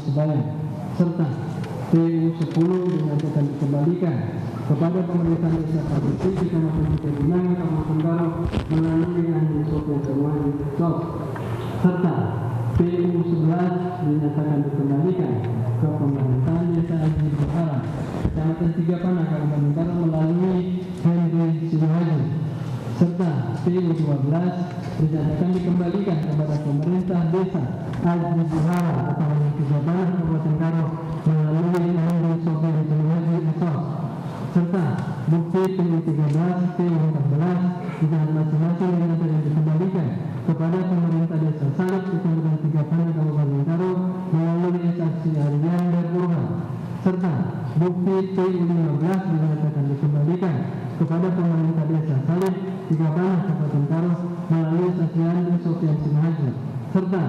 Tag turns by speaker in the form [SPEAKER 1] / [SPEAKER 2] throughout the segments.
[SPEAKER 1] Sebaya, serta PU 10 dinyatakan dikembalikan kepada pemerintah desa Pageti Kecamatan Cipinang Kabupaten Garut melalui ahli Sopir Semuanya Sos, serta PU 11 dinyatakan dikembalikan ke pemerintahan desa Haji Bukhara Kecamatan Tigapana Kabupaten Garut melalui Henry Sinuhaji, serta PU 12 dinyatakan dikembalikan kepada pemerintah desa Haji Bukhara Kecamatan Tigapana Kabupaten Garut melalui Henry Sopir Sinuhaji Sos, serta bukti PU 13, PU 14 dan masing-masing dinyatakan dikembalikan kepada pemerintah desa Salib Kecamatan Tigapana Kabupaten Garut melalui saksi harian dan Burhan, serta bukti PU 15 dinyatakan dikembalikan kepada pemerintah desa Salib Tigapana Kabupaten Garut melalui saksi harian Sofian Sinuhaji, serta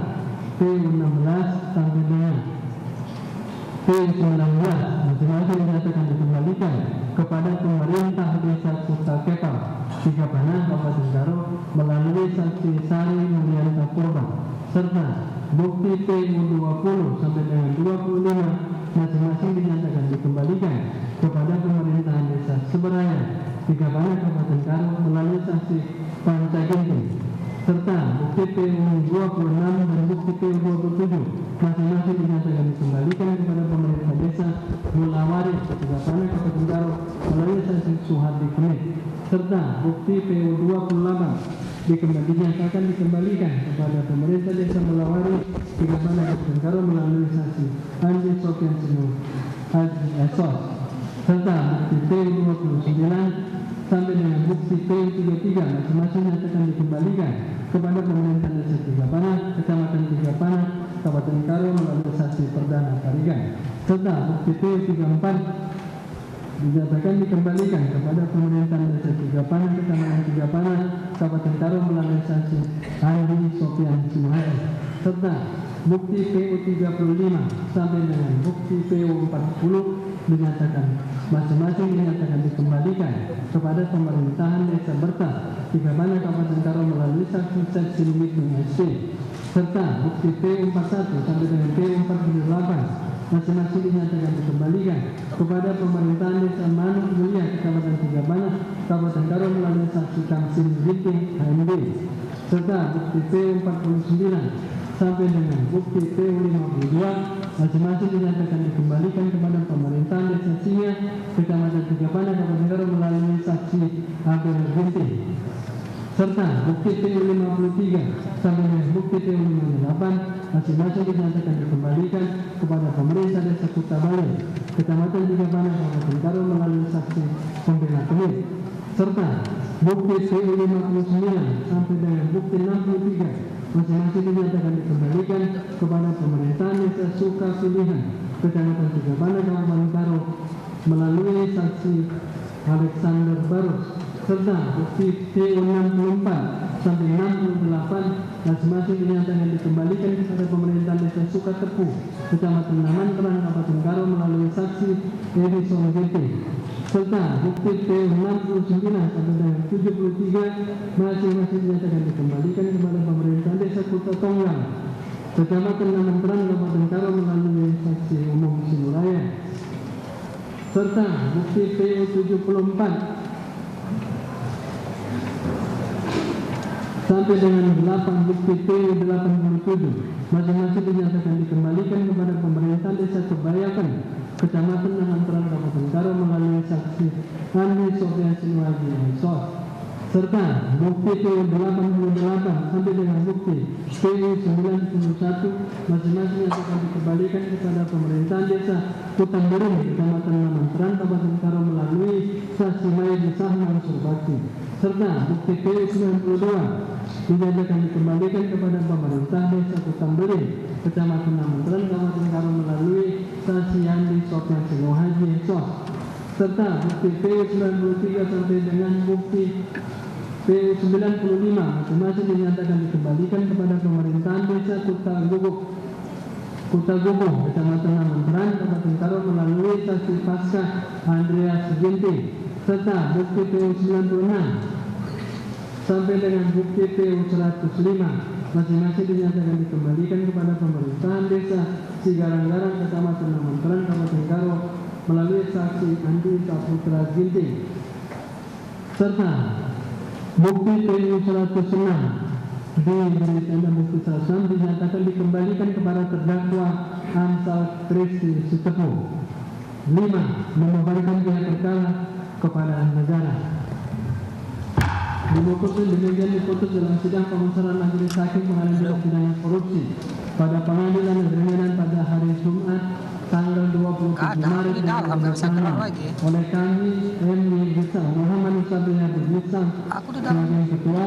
[SPEAKER 1] PU 16 sampai dengan PU 19 masing-masing dinyatakan dikembalikan kepada pemerintah desa Kota Kepal Tigapana Kabupaten Garut melalui saksi Sari Mulyanta Purba, serta bukti PU 20 sampai dengan 25 masing-masing dinyatakan dikembalikan kepada pemerintahan desa Seberaya Tigapana Kabupaten Garut melalui saksi Panca Ginting, serta bukti PU 26 dan bukti PU 27 masing-masing dinyatakan dikembalikan kepada pemerintah desa Mulawaris Tigapana Kabupaten Garut melalui saksi Suhardi Kemit, serta bukti PU 28 dinyatakan dikembalikan kepada pemerintah desa Mulawaris Tigapana Kabupaten Garut melalui saksi Andi Sofian Sinu Haji Esos, serta bukti PU 29 sampai dengan bukti PU 33 masing-masing dinyatakan dikembalikan kepada pemerintah desa Tigapana Kecamatan Tigapana Kabupaten Garut melalui saksi Perdana Karigan, serta bukti PU 34 dinyatakan dikembalikan kepada pemerintah desa Tigapana Kecamatan Tigapana Kabupaten Garut melalui saksi Andi Sofian Sinuhaji, serta bukti PU 35 sampai dengan bukti PU 40 dinyatakan masing-masing dinyatakan dikembalikan kepada pemerintahan desa Bertas Tigapana Kabupaten Garut melalui saksi Seksin Widning SC, serta bukti PU 41 sampai dengan PU 48 masing-masing dinyatakan dikembalikan kepada pemerintahan desa Manuk Mulia Kecamatan Tigapana Kabupaten Garut melalui saksi Kamsin Ginting HMD, serta bukti PU 49 sampai dengan bukti PU 52 masing-masing dinyatakan dikembalikan kepada pemerintahan desa Singa Kecamatan Tigapana Kabupaten Garut melalui saksi Abel Ginting, serta bukti PU 53 sampai dengan bukti PU 58 masing-masing dinyatakan dikembalikan kepada pemerintah desa Kutabale Kecamatan Tigapana Kabupaten Garut melalui saksi Pembela Kemit, serta bukti PU 59 sampai dengan bukti 63 masing-masing dinyatakan dikembalikan kepada pemerintahan desa Suka Pilihan Kecamatan Tigapana Kabupaten Garut melalui saksi Alexander Barus, serta bukti PU 64 sampai 68 masing-masing dinyatakan dikembalikan kepada pemerintahan desa Sukatepu Kecamatan Namantran Kabupaten Garut melalui saksi Edison GT, serta bukti PU 69 sampai dengan 73 masing-masing dinyatakan dikembalikan kepada pemerintahan desa Kota Tonggang Kecamatan Namantran Kabupaten Garut melalui saksi umum Simulaya, serta bukti PU 74 sampai dengan 8 bukti PU 87 masing-masing dinyatakan dikembalikan kepada pemerintah desa Kebayakan Kecamatan Namantran Kabupaten Garut melalui saksi Andi Sofian Sinuhaji Sos, serta bukti PU 88 sampai dengan bukti PU 91 masing-masing dinyatakan dikembalikan kepada pemerintahan desa Kutambering Kecamatan Namantran Kabupaten Garut melalui saksi Maidi Sahman Surbakti, serta bukti PU 92 dinyatakan dikembalikan kepada pemerintah desa Kutambering Kecamatan Namantran Kabupaten Garut melalui saksi Andi Sofian Sinuhaji Sos, serta bukti PU 93 sampai dengan bukti PU 95 masing-masing dinyatakan dikembalikan kepada pemerintahan desa Kuta Gubung Kecamatan Namantran Kabupaten Garut melalui saksi Pasca Andreas Ginting, serta bukti PU 96 sampai dengan bukti PU 105 masing-masing dinyatakan dikembalikan kepada pemerintahan desa saksi Garang-Garang Kecamatan Namanteran Kabupaten Karo melalui saksi Andi Saputra Ginting, serta bukti PU 106 dan bukti 106 dinyatakan dikembalikan kepada terdakwa Amsal Kristi Sutepo. 5. Membebankan biaya perkara kepada negara. Demikian diputus dalam sidang pemusyawaratan majelis hakim pengadilan tindak pidana korupsi pada Pengadilan Negeri Medan pada hari Jumat tanggal 27 Maret 2026 oleh kami M. Gisal Muhammad Sabia Gisal sebagai ketua,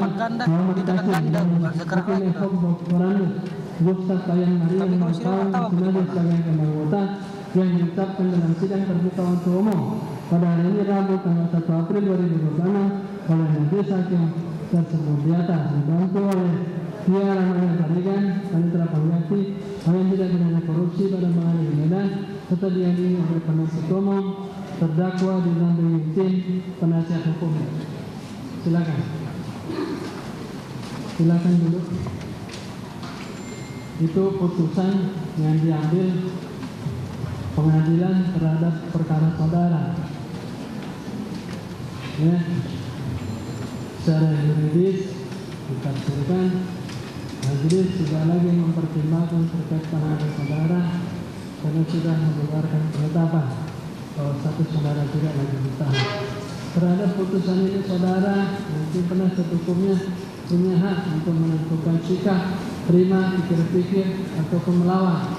[SPEAKER 1] Muhammad Kasih Hakim Ekor Boranus, Gustaf Bayan Maria Martawan sebagai anggota yang diucapkan dalam sidang terbuka untuk umum pada hari ini Rabu tanggal 1 April 2026 oleh majelis hakim tersebut di atas dibantu oleh Tia Rahman Tarigan, Panitra Pangati, yang tidak pidana korupsi pada Pengadilan Medan, serta dihadiri oleh penasihat umum, terdakwa didampingi tim penasihat hukum. Silakan. Silakan dulu. Itu putusan yang diambil pengadilan terhadap perkara saudara. Ya, secara yuridis ditafsirkan majelis tidak lagi mempertimbangkan terkait penahanan saudara karena sudah mengeluarkan penetapan bahwa status saudara tidak lagi ditahan. Terhadap putusan ini saudara mungkin penasihat hukumnya punya hak untuk menentukan sikap, terima, pikir-pikir ataupun melawan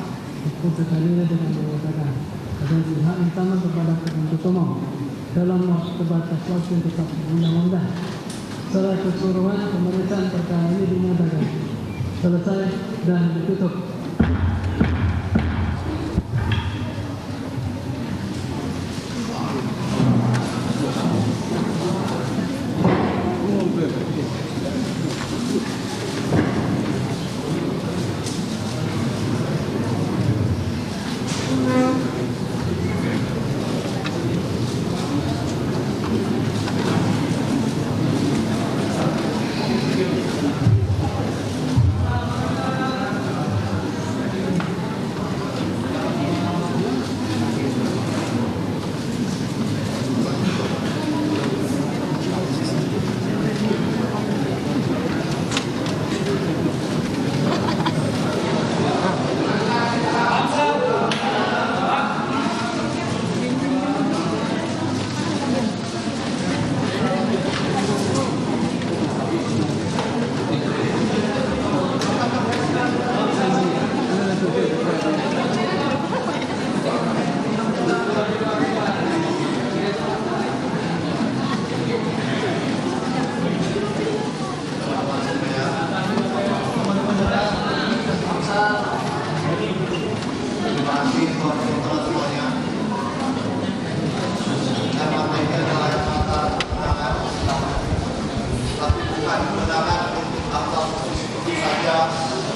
[SPEAKER 1] putusan ini dengan mengatakan ada hak yang sama kepada penuntut umum dalam batas waktu yang tetap undang-undang. Secara keseluruhan pemeriksaan perkara ini dinyatakan selesai dan ditutup.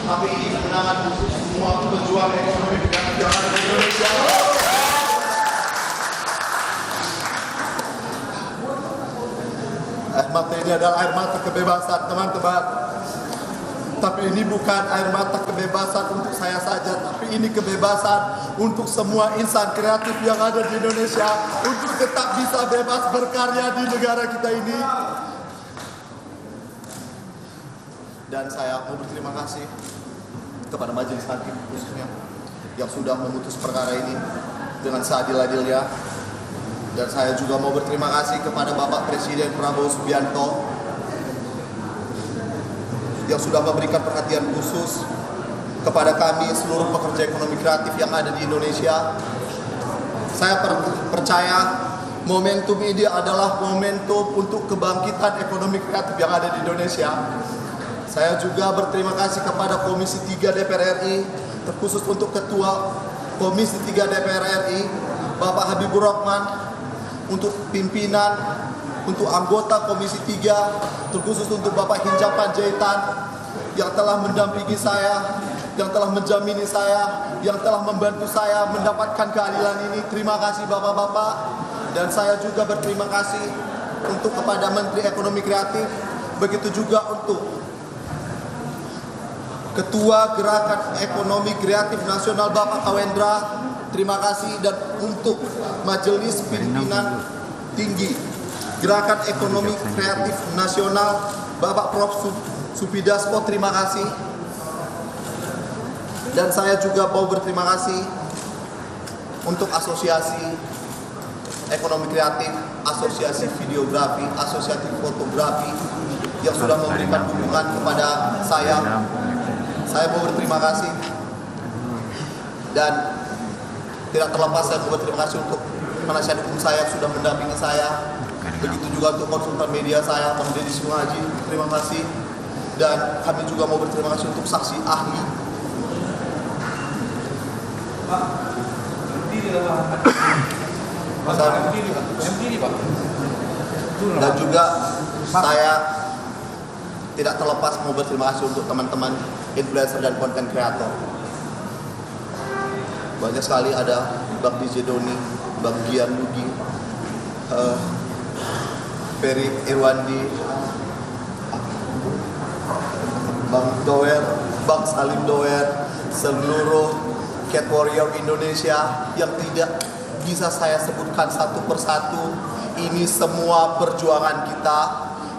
[SPEAKER 2] Tapi ini kemenangan khusus semua pejuang ekonomi yang ada di Indonesia. Air mata ini adalah air mata kebebasan, teman-teman. Tapi ini bukan air mata kebebasan untuk saya saja, tapi ini kebebasan untuk semua insan kreatif yang ada di Indonesia untuk tetap bisa bebas berkarya di negara kita ini. Dan saya mau berterima kasih kepada majelis hakim khususnya yang sudah memutus perkara ini dengan seadil-adilnya. Dan saya juga mau berterima kasih kepada Bapak Presiden Prabowo Subianto yang sudah memberikan perhatian khusus kepada kami seluruh pekerja ekonomi kreatif yang ada di Indonesia. Saya percaya momentum ini adalah momentum untuk kebangkitan ekonomi kreatif yang ada di Indonesia. Saya juga berterima kasih kepada Komisi 3 DPR RI, terkhusus untuk Ketua Komisi 3 DPR RI, Bapak Habibur Rahman, untuk pimpinan, untuk anggota Komisi 3, terkhusus untuk Bapak Hinca Panjaitan, yang telah mendampingi saya, yang telah menjamini saya, yang telah membantu saya mendapatkan keadilan ini. Terima kasih Bapak-Bapak. Dan saya juga berterima kasih untuk kepada Menteri Ekonomi Kreatif, begitu juga untuk Ketua Gerakan Ekonomi Kreatif Nasional Bapak Kawendra, terima kasih. Dan untuk Majelis Pimpinan Tinggi Gerakan Ekonomi Kreatif Nasional Bapak Prof. Supidasko, terima kasih. Dan saya juga mau berterima kasih untuk Asosiasi Ekonomi Kreatif, Asosiasi Videografi, Asosiasi Fotografi yang sudah memberikan dukungan kepada saya. Saya mau berterima kasih. Dan tidak terlepas saya mau berterima kasih untuk penasihat hukum saya yang sudah mendampingi saya. Begitu juga untuk konsultan media saya, Bang Deddy Sungaji, terima kasih. Dan kami juga mau berterima kasih untuk saksi ahli. Dan juga saya tidak terlepas mau berterima kasih untuk teman-teman influencer dan konten kreator. Banyak sekali, ada Bang DJ Doni, Bang Gian Lugi, Ferry Irwandi, Bang Doer, Bang Salim Doer, seluruh Cat Warrior Indonesia yang tidak bisa saya sebutkan satu persatu. Ini semua perjuangan kita.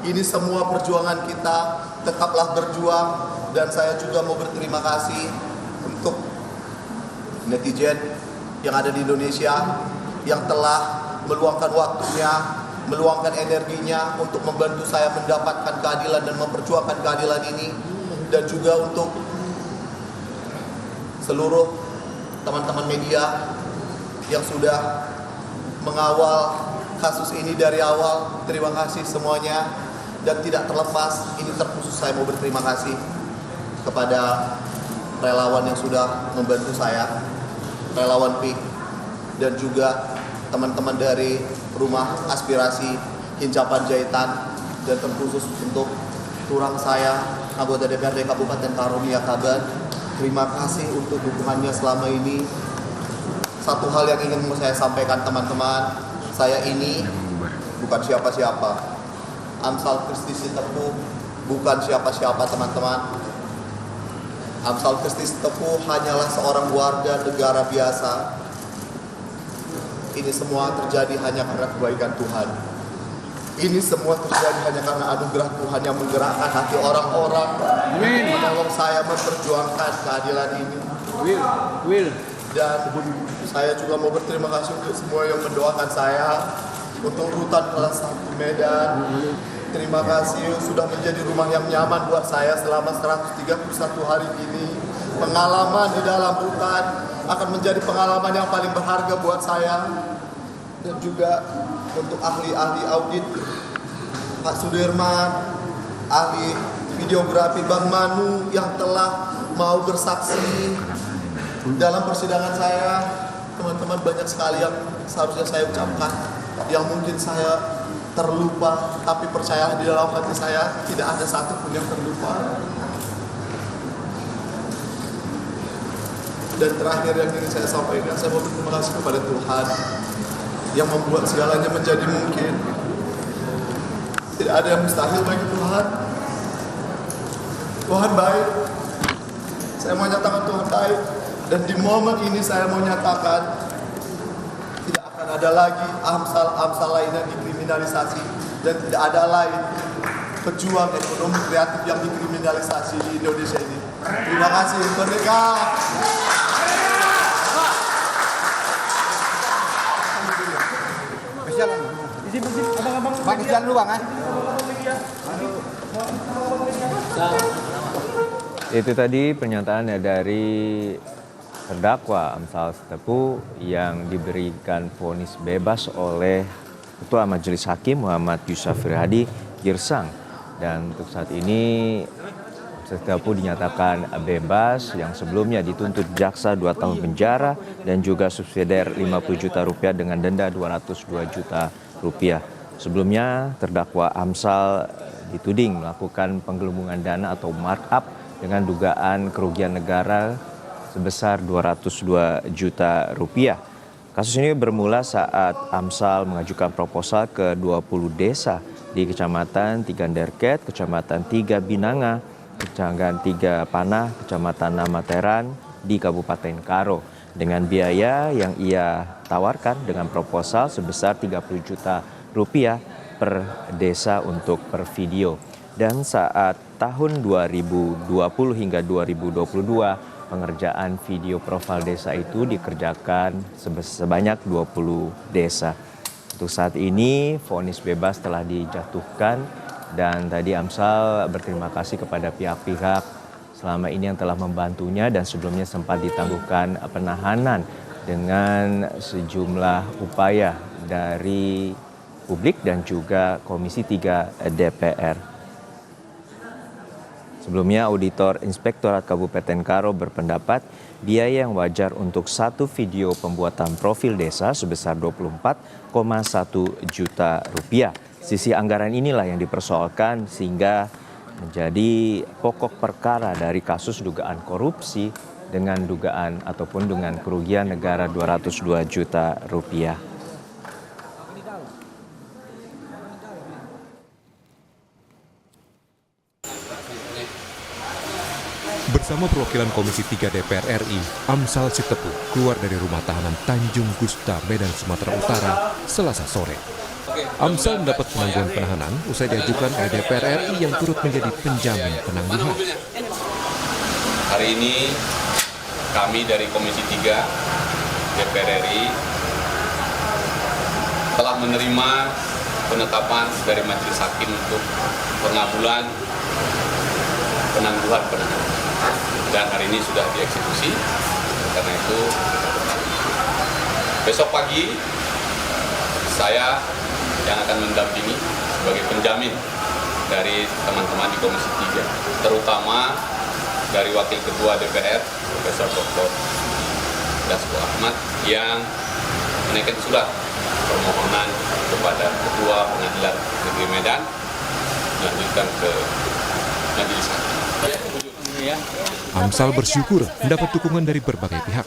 [SPEAKER 2] Ini semua perjuangan kita. Tetaplah berjuang. Dan saya juga mau berterima kasih untuk netizen yang ada di Indonesia yang telah meluangkan waktunya, meluangkan energinya untuk membantu saya mendapatkan keadilan dan memperjuangkan keadilan ini. Dan juga untuk seluruh teman-teman media yang sudah mengawal kasus ini dari awal. Terima kasih semuanya. Dan tidak terlepas, ini terkhusus saya mau berterima kasih kepada relawan yang sudah membantu saya, relawan PIK, dan juga teman-teman dari Rumah Aspirasi Hincapan Jahitan, dan terkhusus untuk turang saya, anggota DPRD Kabupaten Karunia Kaban. Terima kasih untuk dukungannya selama ini. Satu hal yang ingin saya sampaikan teman-teman, saya ini bukan siapa-siapa. Amsal Kristi Sitepu bukan siapa-siapa teman-teman. Amsal Kristi Sitepu hanyalah seorang warga negara biasa. Ini semua terjadi hanya karena kebaikan Tuhan. Ini semua terjadi hanya karena anugerah Tuhan yang menggerakkan hati orang-orang menolong saya memperjuangkan keadilan ini. Dan saya juga mau berterima kasih untuk semua yang mendoakan saya untuk Rutan kelas 1 Medan. Terima kasih sudah menjadi rumah yang nyaman buat saya selama 131 hari ini. Pengalaman di dalam Rutan akan menjadi pengalaman yang paling berharga buat saya. Dan juga untuk ahli-ahli audit, Pak Sudirman, ahli videografi Bang Manu yang telah mau bersaksi dalam persidangan saya. Teman-teman, banyak sekali yang seharusnya saya ucapkan, yang mungkin saya terlupa, tapi percayalah di dalam hati saya tidak ada satupun yang terlupa. Dan terakhir yang ingin saya sampaikan, saya mau berterima kasih kepada Tuhan yang membuat segalanya menjadi mungkin. Tidak ada yang mustahil bagi Tuhan. Tuhan baik. Saya mau nyatakan Tuhan baik. Dan di momen ini saya mau nyatakan tidak akan ada lagi amsal-amsal lain yang dikriminalisasi. Dan tidak ada lain pejuang ekonomi kreatif yang dikriminalisasi di Indonesia ini. Terima kasih. Merdeka!
[SPEAKER 3] Itu tadi pernyataannya dari terdakwa Amsal Sitepu yang diberikan vonis bebas oleh Ketua Majelis Hakim Muhammad Yusafir Hadi Girsang. Dan untuk saat ini Sitepu dinyatakan bebas, yang sebelumnya dituntut jaksa 2 tahun penjara dan juga subsidiar 50 juta rupiah dengan denda 202 juta rupiah. Sebelumnya terdakwa Amsal dituding melakukan penggelembungan dana atau markup dengan dugaan kerugian negara sebesar 202 juta rupiah. Kasus ini bermula saat Amsal mengajukan proposal ke 20 desa di Kecamatan Tiganderket, Kecamatan Tiga Binanga, Kecamatan Tiga Panah, Kecamatan Namateran di Kabupaten Karo dengan biaya yang ia tawarkan dengan proposal sebesar 30 juta rupiah per desa untuk per video. Dan saat tahun 2020 hingga 2022, pengerjaan video profil desa itu dikerjakan sebanyak 20 desa. Untuk saat ini, vonis bebas telah dijatuhkan dan tadi Amsal berterima kasih kepada pihak-pihak selama ini yang telah membantunya dan sebelumnya sempat ditangguhkan penahanan dengan sejumlah upaya dari publik dan juga Komisi 3 DPR. Sebelumnya, Auditor Inspektorat Kabupaten Karo berpendapat biaya yang wajar untuk satu video pembuatan profil desa sebesar 24,1 juta rupiah. Sisi anggaran inilah yang dipersoalkan sehingga menjadi pokok perkara dari kasus dugaan korupsi dengan dugaan ataupun dengan kerugian negara 202 juta rupiah.
[SPEAKER 4] Bersama perwakilan Komisi 3 DPR RI, Amsal Sitepu keluar dari rumah tahanan Tanjung Gusta, Medan, Sumatera Utara, Selasa sore. Amsal mendapat penangguhan penahanan usai diajukan oleh DPR RI yang turut menjadi penjamin penangguhan.
[SPEAKER 5] Hari ini kami dari Komisi 3 DPR RI telah menerima penetapan dari Majelis Hakim untuk pengabulan penangguhan penahanan. Dan hari ini sudah dieksekusi, karena itu besok pagi saya yang akan mendampingi sebagai penjamin dari teman-teman di Komisi 3, terutama dari Wakil Ketua DPR, Profesor Dr. Dasko Ahmad, yang menaikkan surat permohonan kepada Ketua Pengadilan Negeri Medan melanjutkan ke Majelis Hakim.
[SPEAKER 4] Amsal bersyukur mendapat dukungan dari berbagai pihak.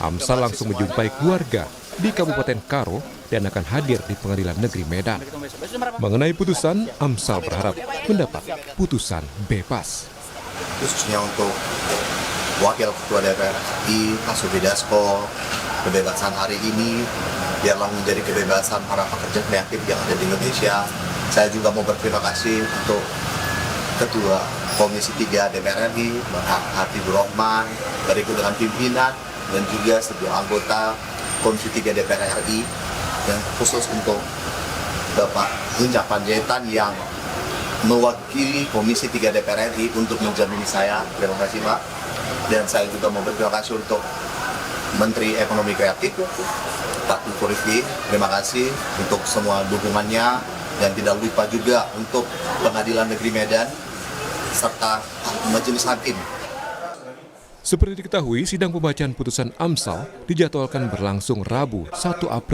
[SPEAKER 4] Amsal langsung menjumpai keluarga di Kabupaten Karo dan akan hadir di Pengadilan Negeri Medan. Mengenai putusan, Amsal berharap mendapat putusan bebas.
[SPEAKER 2] Khususnya untuk Wakil Ketua DPR RI, Pak Sudi Dasko, kebebasan hari ini biarlah menjadi kebebasan para pekerja kreatif yang ada di Indonesia. Saya juga mau berterima kasih untuk Ketua Komisi 3 DPR RI, Bapak Habibur Rahman, berikut dengan pimpinan dan juga setiap anggota Komisi 3 DPR RI, dan khusus untuk Bapak Hinca Panjaitan yang mewakili Komisi 3 DPR RI untuk menjamini saya. Terima kasih Pak. Dan saya juga mau berterima kasih untuk Menteri Ekonomi Kreatif, Pak Tengku Rifki. Terima kasih untuk semua dukungannya, dan tidak lupa juga untuk Pengadilan Negeri Medan serta Majelis Hakim.
[SPEAKER 4] Seperti diketahui, sidang pembacaan putusan Amsal dijadwalkan berlangsung Rabu 1 April